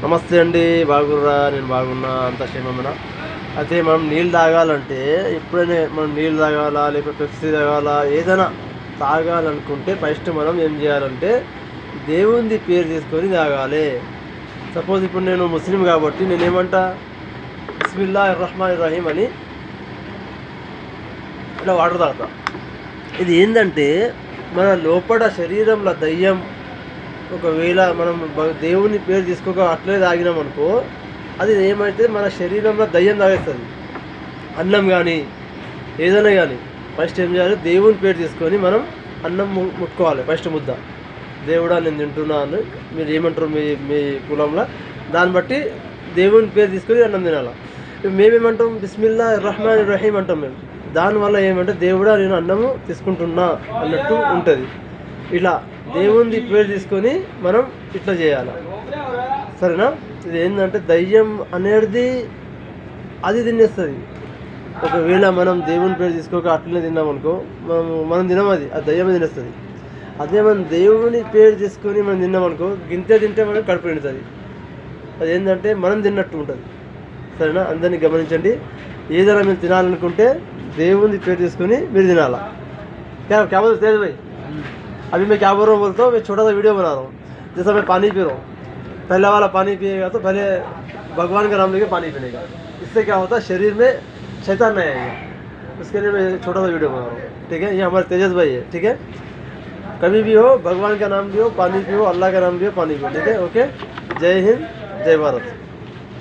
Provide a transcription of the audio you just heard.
నమస్తే అండి, బాగుర్రా? నేను బాగున్నా, అంత క్షేమమేనా? అయితే మనం నీళ్ళు తాగాలంటే ఎప్పుడైనా మనం నీళ్ళు తాగాలా లేకపోతే పెప్సీ తాగాలా ఏదైనా తాగాలనుకుంటే ఫస్ట్ మనం ఏం చేయాలంటే దేవుంది పేరు తీసుకొని తాగాలి. సపోజ్ ఇప్పుడు నేను ముస్లిం కాబట్టి నేనేమంటా బిస్మిల్లాహిర్ రహమానిర్ రహీం అని ఇట్లా వాటర్ తాగుతా. ఇది ఏంటంటే మన లోపల శరీరంలో దయ్యం ఒకవేళ మనం దేవుని పేరు తీసుకోక అట్లే తాగినాం అనుకో, అది ఏమైతే మన శరీరంలో దయ్యం తాగేస్తుంది. అన్నం కానీ ఏదైనా కానీ ఫస్ట్ ఏం చేయాలి, దేవుని పేరు తీసుకొని మనం అన్నం ముట్టుకోవాలి. ఫస్ట్ ముద్ద దేవుడా నేను తింటున్నాను, మీరు ఏమంటారు మీ మీ కులంలో, దాన్ని బట్టి దేవుని పేరు తీసుకొని అన్నం తినాలి. మేమేమంటాం బిస్మిల్లా రహమాన్ రహీం అంటాం మేము. దానివల్ల ఏమంటే దేవుడా నేను అన్నము తీసుకుంటున్నా అన్నట్టు ఉంటుంది. ఇలా దేవుని పేరు తీసుకొని మనం ఇట్లా చేయాలి, సరేనా? ఇది ఏంటంటే దయ్యం అనేది అది తినేస్తుంది. ఒకవేళ మనం దేవుని పేరు తీసుకోక అట్లనే తిన్నామనుకో, మనం తినం, అది దయ్యం తినేస్తుంది. అదే మనం దేవుని పేరు తీసుకొని మనం తిన్నామనుకో, గింతే తింటే మనకు కడుపు నిండుతుంది. అది ఏంటంటే మనం తిన్నట్టు ఉంటుంది, సరేనా? అందరినీ గమనించండి. ఏదైనా మీరు తినాలనుకుంటే దేవుని పేరు తీసుకొని మీరు తినాలా. क्या बोलते तेज भाई? अभी मैं क्या बोल रहा हूँ बोलता हूँ, मैं छोटा सा वीडियो बना रहा हूँ. जैसा मैं पानी पी रहा हूँ, पहले वाला पानी पिएगा तो पहले भगवान का नाम लेके पानी पीने का. इससे क्या होता है, शरीर में शैतान नहीं आएगा. उसके लिए मैं छोटा सा वीडियो बना रहा हूँ, ठीक है? ये हमारे तेजस भाई है, ठीक है? कभी भी हो भगवान का नाम लियो, पानी पियो, अल्लाह का नाम लियो, पानी पियो, ठीक है? ओके, जय हिंद, जय भारत.